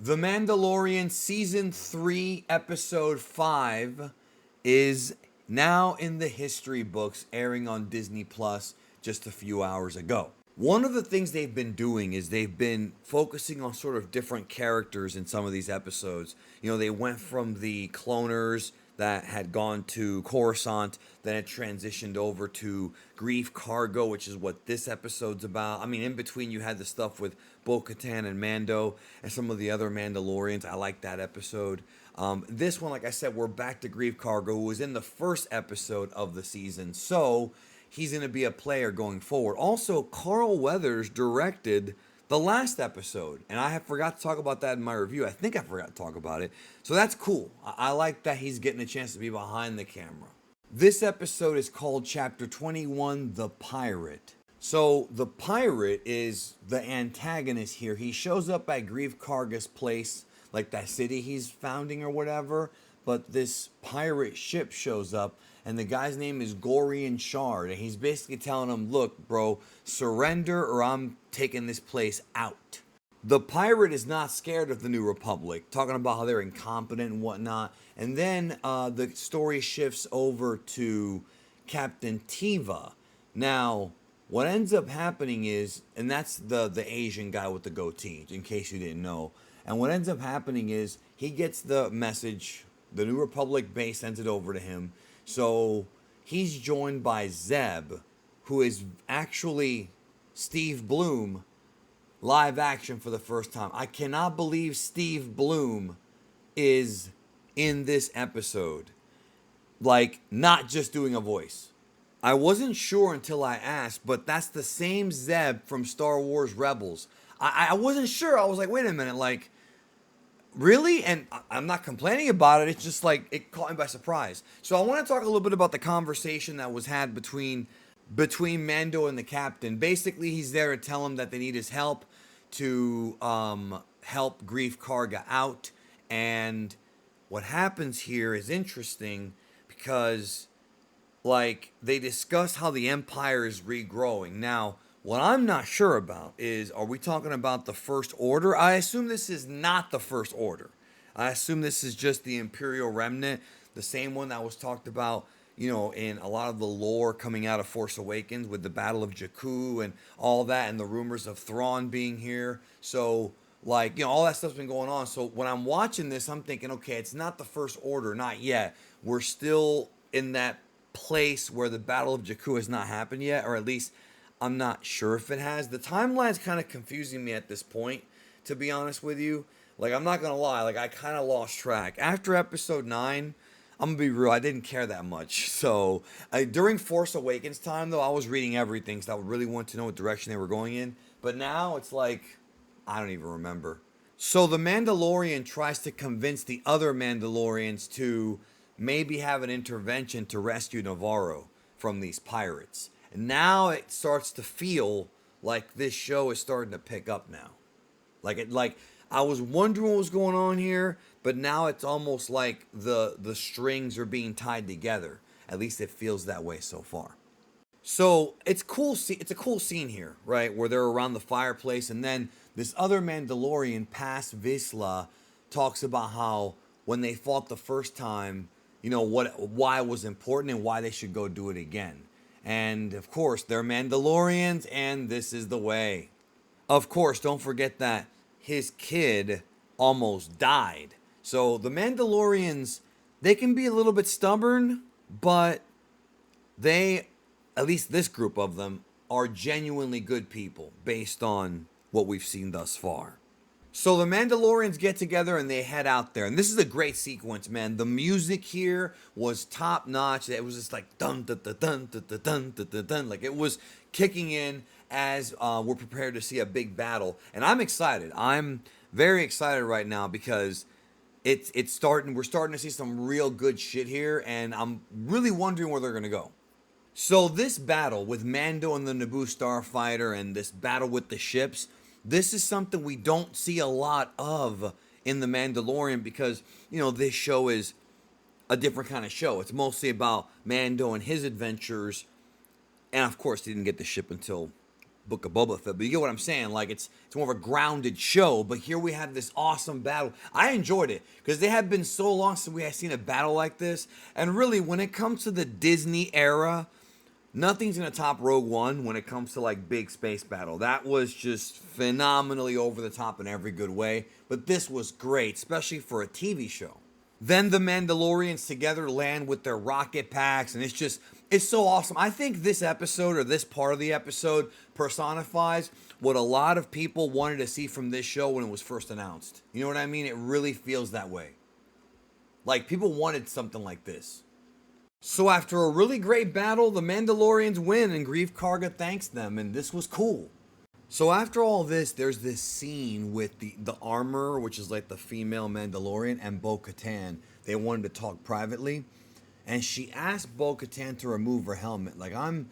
The Mandalorian Season 3, Episode 5 is now in the history books, airing on Disney Plus just a few hours ago. One of the things they've been doing is they've been focusing on sort of different characters in some of these episodes. You know, they went from the cloners that had gone to Coruscant, then it transitioned over to Grief Cargo, which is what this episode's about. I mean, in between you had the stuff with Bo-Katan and Mando and some of the other Mandalorians. I like that episode. This one, like I said, we're back to Grief Cargo, who was in the first episode of the season. So he's going to be a player going forward. Also, Carl Weathers directed the last episode, and I forgot to talk about that in my review. I think I forgot to talk about it. So that's cool. I like that he's getting a chance to be behind the camera. This episode is called Chapter 21, The Pirate. So the pirate is the antagonist here. He shows up at Grief Karga's place, like that city he's founding or whatever, but this pirate ship shows up, and the guy's name is Gorian Shard, and he's basically telling him, look, bro, surrender or I'm taking this place out. The pirate is not scared of the New Republic, talking about how they're incompetent and whatnot, and then the story shifts over to Captain Tiva. Now, what ends up happening is, and that's the Asian guy with the goatee, in case you didn't know, and what ends up happening is he gets the message, the New Republic base sends it over to him. So he's joined by Zeb, who is actually Steve Bloom, live action for the first time. I cannot believe Steve Bloom is in this episode. Like, not just doing a voice. I wasn't sure until I asked, but that's the same Zeb from Star Wars Rebels. I wasn't sure. I was like, wait a minute, like, really? And I'm not complaining about it. It's just like it caught me by surprise. So I want to talk a little bit about the conversation that was had between Mando and the captain. Basically, he's there to tell him that they need his help to help Grief Karga out. And what happens here is interesting because, like, they discuss how the Empire is regrowing. Now, what I'm not sure about is, are we talking about the First Order? I assume this is not the First Order. I assume this is just the Imperial Remnant, the same one that was talked about, you know, in a lot of the lore coming out of Force Awakens with the Battle of Jakku and all that, and the rumors of Thrawn being here. So, like, you know, all that stuff's been going on. So when I'm watching this, I'm thinking, okay, it's not the First Order, not yet. We're still in that place where the Battle of Jakku has not happened yet, or at least I'm not sure if it has. The timeline's kind of confusing me at this point, to be honest with you. Like, I'm not going to lie. Like, I kind of lost track. After episode 9, I'm going to be real, I didn't care that much. So, during Force Awakens time, though, I was reading everything, so I really wanted to know what direction they were going in. But now, it's like, I don't even remember. So, the Mandalorian tries to convince the other Mandalorians to maybe have an intervention to rescue Navarro from these pirates. Now it starts to feel like this show is starting to pick up now. Like I was wondering what was going on here, but now it's almost like the strings are being tied together. At least it feels that way so far. So it's cool. It's a cool scene here, right, where they're around the fireplace, and then this other Mandalorian, Paz Vizsla, talks about how when they fought the first time, you know why it was important and why they should go do it again. And, of course, they're Mandalorians, and this is the way. Of course, don't forget that his kid almost died. So the Mandalorians, they can be a little bit stubborn, but they, at least this group of them, are genuinely good people based on what we've seen thus far. So the Mandalorians get together and they head out there. And this is a great sequence, man. The music here was top notch. It was just like dun dun dun dun dun dun dun dun dun dun. Like it was kicking in as we're prepared to see a big battle. And I'm excited. I'm very excited right now because it's starting. We're starting to see some real good shit here, and I'm really wondering where they're gonna go. So this battle with Mando and the Naboo starfighter, and this battle with the ships, this is something we don't see a lot of in The Mandalorian because, you know, this show is a different kind of show. It's mostly about Mando and his adventures. And, of course, he didn't get the ship until Book of Boba Fett, but you get what I'm saying. Like it's more of a grounded show. But here we have this awesome battle. I enjoyed it because they have been so long since we have seen a battle like this. And really, when it comes to the Disney era, nothing's gonna top Rogue One when it comes to like big space battle. That was just phenomenally over the top in every good way. But this was great, especially for a TV show. Then the Mandalorians together land with their rocket packs, and it's so awesome. I think this episode, or this part of the episode, personifies what a lot of people wanted to see from this show when it was first announced. You know what I mean? It really feels that way. Like people wanted something like this. So after a really great battle, the Mandalorians win and Greef Karga thanks them, and this was cool. So after all this, there's this scene with the armor, which is like the female Mandalorian, and Bo-Katan. They wanted to talk privately, and she asked Bo-Katan to remove her helmet. Like, I'm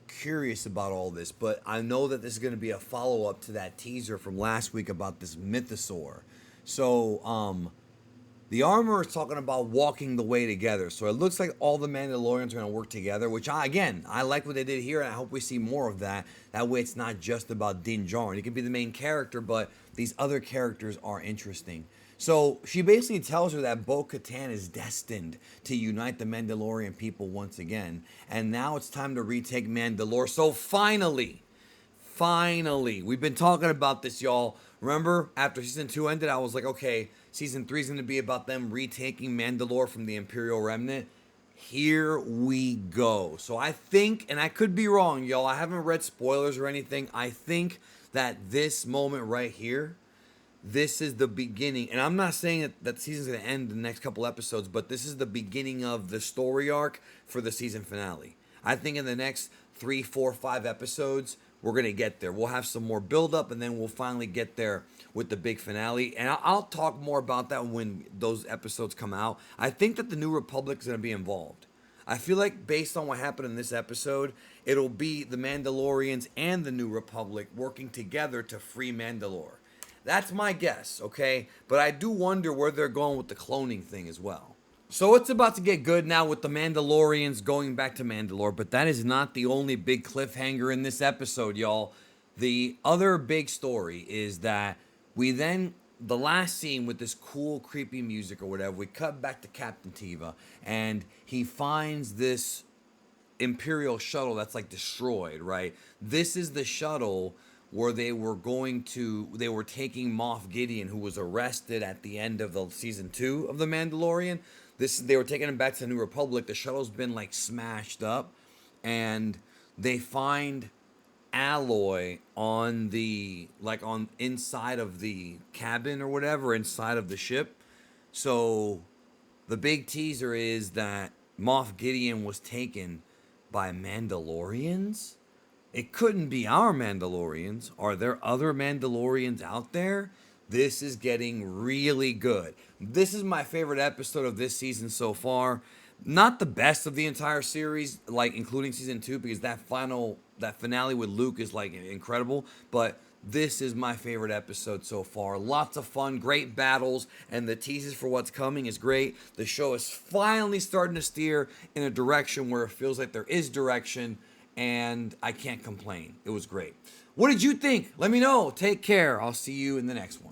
curious about all this, but I know that this is going to be a follow-up to that teaser from last week about this mythosaur. So, the armor is talking about walking the way together. So it looks like all the Mandalorians are going to work together, which I like what they did here, and I hope we see more of that. That way it's not just about Din Djarin. He can be the main character, but these other characters are interesting. So she basically tells her that Bo-Katan is destined to unite the Mandalorian people once again. And now it's time to retake Mandalore. So finally, we've been talking about this, y'all. Remember, after season 2 ended, I was like, okay, season 3 is going to be about them retaking Mandalore from the Imperial Remnant. Here we go. So I think, and I could be wrong, y'all, I haven't read spoilers or anything. I think that this moment right here, this is the beginning. And I'm not saying that the season's going to end in the next couple episodes, but this is the beginning of the story arc for the season finale. I think in the next 3, 4, 5 episodes, we're going to get there. We'll have some more build-up, and then we'll finally get there with the big finale. And I'll talk more about that when those episodes come out. I think that the New Republic is going to be involved. I feel like based on what happened in this episode, it'll be the Mandalorians and the New Republic working together to free Mandalore. That's my guess, okay? But I do wonder where they're going with the cloning thing as well. So it's about to get good now with the Mandalorians going back to Mandalore, but that is not the only big cliffhanger in this episode, y'all. The other big story is that the last scene with this cool, creepy music or whatever, we cut back to Captain Teva, and he finds this Imperial shuttle that's like destroyed, right? This is the shuttle where they were taking Moff Gideon, who was arrested at the end of the season 2 of The Mandalorian. They were taking him back to the New Republic. The shuttle's been like smashed up, and they find alloy on inside of the cabin or whatever, inside of the ship. So the big teaser is that Moff Gideon was taken by Mandalorians. It couldn't be our Mandalorians. Are there other Mandalorians out there? This is getting really good. This is my favorite episode of this season so far. Not the best of the entire series, like including season 2, because that finale with Luke is like incredible. But this is my favorite episode so far. Lots of fun, great battles, and the teases for what's coming is great. The show is finally starting to steer in a direction where it feels like there is direction, and I can't complain. It was great. What did you think? Let me know. Take care. I'll see you in the next one.